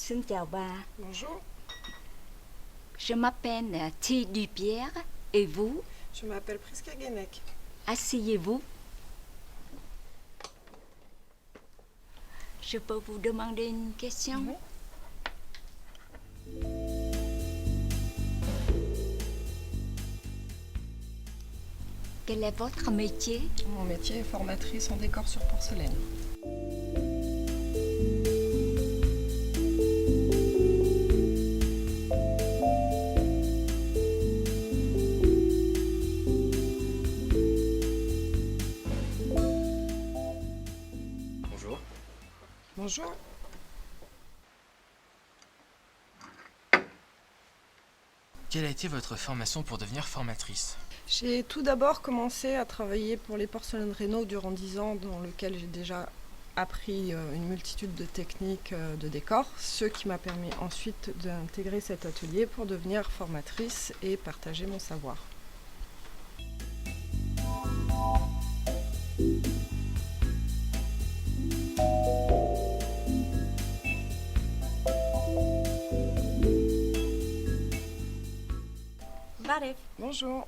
Xin chào bà. Bonjour, Je m'appelle Thi Dupierre. Et vous? je m'appelle Priska Genek. Asseyez-vous. Je peux vous demander une question? Oui. Quel est votre métier? Mon métier est formatrice en décor sur porcelaine. Bonjour. Bonjour. Quelle a été votre formation pour devenir formatrice? J'ai tout d'abord commencé à travailler pour les porcelaines Reynaud durant 10 ans, dans lequel j'ai déjà appris une multitude de techniques de décor, ce qui m'a permis ensuite d'intégrer cet atelier pour devenir formatrice et partager mon savoir. Baref, Bonjour.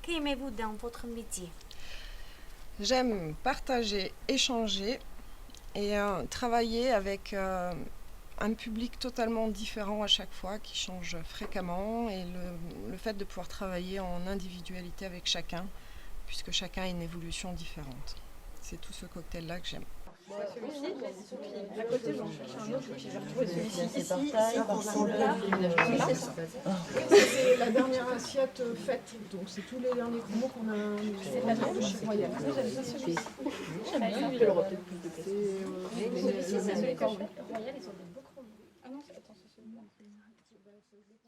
qu'aimez-vous dans votre métier? J'aime partager, échanger et travailler avec un public totalement différent à chaque fois, qui change fréquemment, et le fait de pouvoir travailler en individualité avec chacun, puisque chacun a une évolution différente. C'est tout ce cocktail-là que j'aime. Celui-ci, puis à côté j'en cherche un autre, puis je vais retrouver celui-ci ici, c'est la dernière assiette faite, donc c'est tous les derniers cromos qu'on a de chez Royal. J'aime bien celui-ci. J'aime bien, il aura peut-être plus de place. Celui-ci, c'est celui que je fais. Royal, ils ont des beaux cromos. Ah non, attends, c'est celui-là.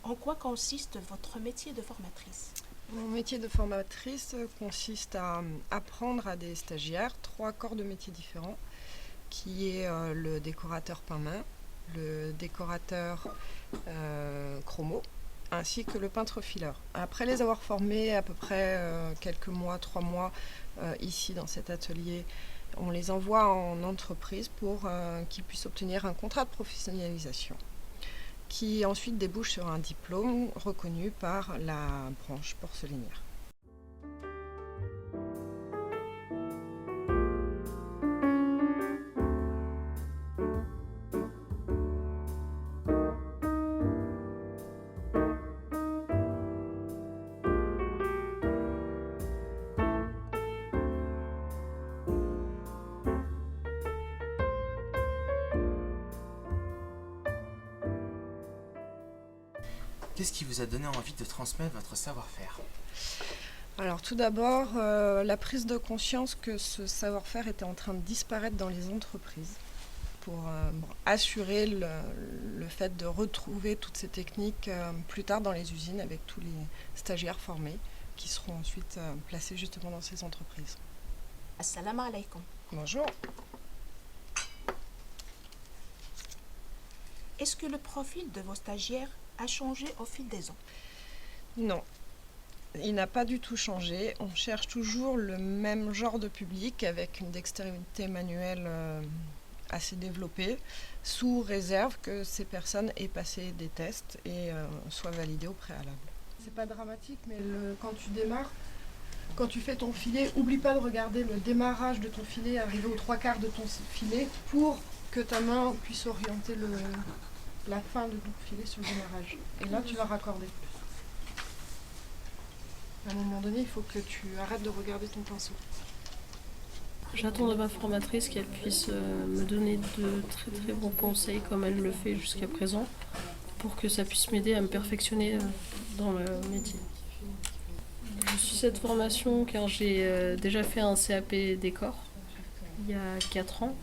En quoi consiste votre métier de formatrice? Mon métier de formatrice consiste à apprendre à des stagiaires 3 corps de métiers différents, qui est le décorateur peint-main, le décorateur chromo, ainsi que le peintre fileur. Après les avoir formés à peu près quelques mois, 3 mois ici dans cet atelier, on les envoie en entreprise pour qu'ils puissent obtenir un contrat de professionnalisation, qui ensuite débouche sur un diplôme reconnu par la branche porcelainière. Qu'est-ce qui vous a donné envie de transmettre votre savoir-faire? Alors tout d'abord, la prise de conscience que ce savoir-faire était en train de disparaître dans les entreprises, pour assurer le fait de retrouver toutes ces techniques plus tard dans les usines, avec tous les stagiaires formés qui seront ensuite placés justement dans ces entreprises. Assalamu alaikum. Bonjour. Est-ce que le profil de vos stagiaires a changé au fil des ans? Non, il n'a pas du tout changé. On cherche toujours le même genre de public, avec une dextérité manuelle assez développée, sous réserve que ces personnes aient passé des tests et soient validées au préalable. C'est pas dramatique, mais quand tu démarres, quand tu fais ton filet, oublie pas de regarder le démarrage de ton filet, arriver aux 3/4 de ton filet, pour que ta main puisse orienter la fin de ton filet sur le démarrage. Et là, tu vas raccorder. À un moment donné, il faut que tu arrêtes de regarder ton pinceau. J'attends de ma formatrice qu'elle puisse me donner de très très bons conseils, comme elle le fait jusqu'à présent, pour que ça puisse m'aider à me perfectionner dans le métier. Je suis cette formation car j'ai déjà fait un CAP décor il y a 4 ans.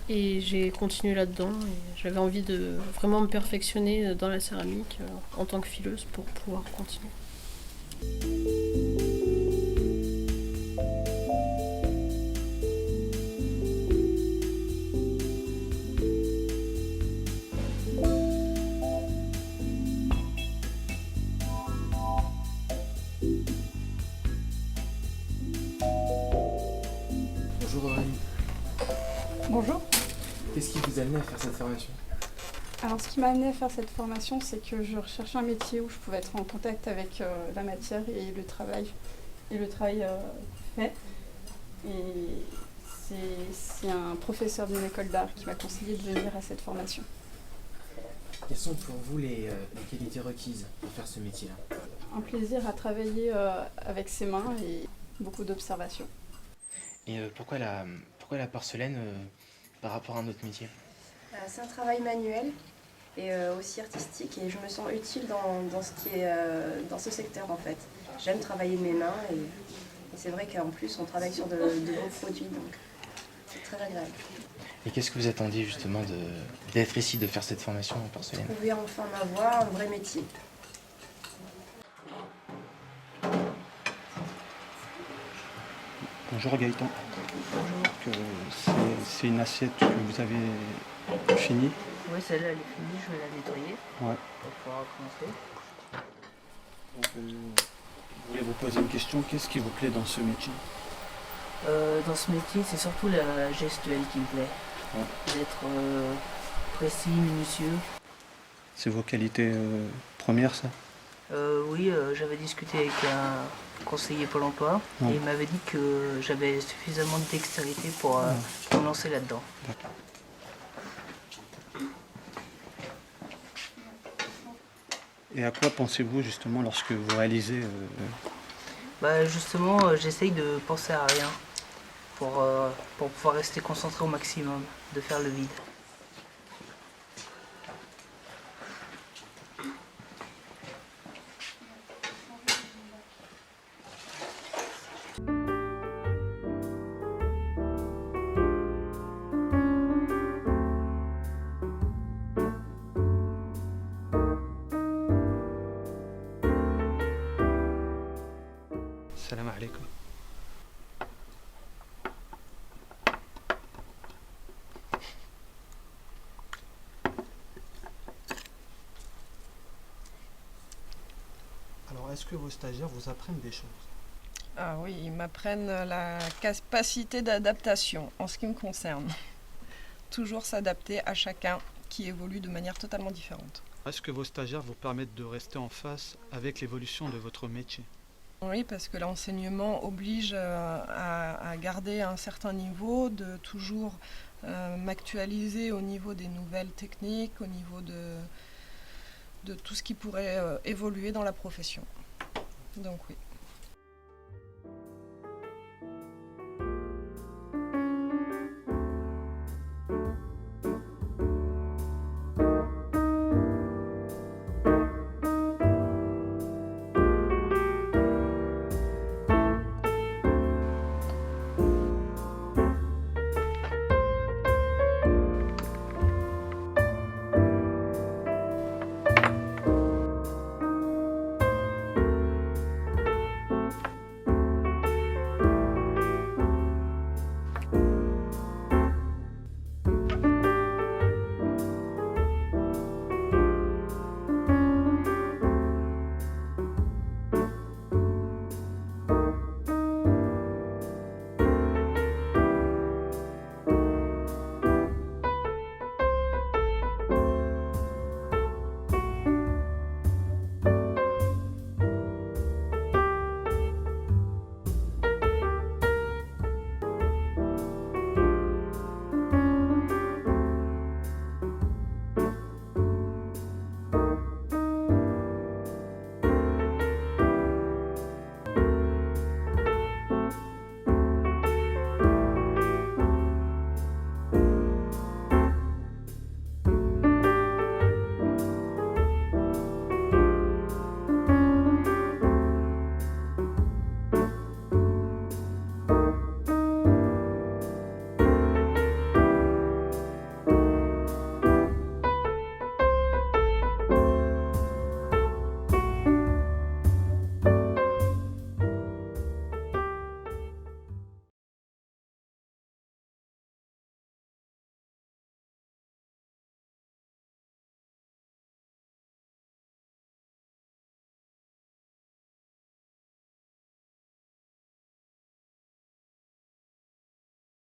Et j'ai continué là-dedans et j'avais envie de vraiment me perfectionner dans la céramique en tant que fileuse pour pouvoir continuer. vous amené à faire cette formation? Alors, ce qui m'a amené à faire cette formation, c'est que je recherchais un métier où je pouvais être en contact avec la matière et le travail fait. Et c'est un professeur d'une école d'art qui m'a conseillé de venir à cette formation. Quelles sont pour vous les qualités requises pour faire ce métier-là? Un plaisir à travailler avec ses mains et beaucoup d'observation. Et pourquoi la porcelaine par rapport à un autre métier? C'est un travail manuel et aussi artistique et je me sens utile dans ce secteur en fait. J'aime travailler de mes mains et c'est vrai qu'en plus on travaille sur de beaux produits donc c'est très agréable. Et qu'est-ce que vous attendiez justement d'être ici, de faire cette formation en porcelaine? Je pouvais enfin avoir un vrai métier. Bonjour Gaëtan. Bonjour. C'est une assiette que vous avez finie? Oui, celle-là elle est finie, je vais la nettoyer. Ouais. Pour pouvoir commencer. Donc, je voulais vous poser une question. Qu'est-ce qui vous plaît dans ce métier? Dans ce métier, c'est surtout la gestuelle qui me plaît. Ouais. D'être précis, minutieux. C'est vos qualités premières, ça? Oui, j'avais discuté avec un conseiller Pôle emploi et il m'avait dit que j'avais suffisamment de dextérité pour me lancer là-dedans. D'accord. Et à quoi pensez-vous justement lorsque vous réalisez Justement, j'essaye de penser à rien pour pouvoir rester concentré au maximum, de faire le vide. Salam alaikum. Alors, est-ce que vos stagiaires vous apprennent des choses? Ah oui, ils m'apprennent la capacité d'adaptation en ce qui me concerne. Toujours s'adapter à chacun qui évolue de manière totalement différente. Est-ce que vos stagiaires vous permettent de rester en face avec l'évolution de votre métier? Oui, parce que l'enseignement oblige à garder un certain niveau, de toujours m'actualiser au niveau des nouvelles techniques, au niveau de tout ce qui pourrait évoluer dans la profession. Donc oui.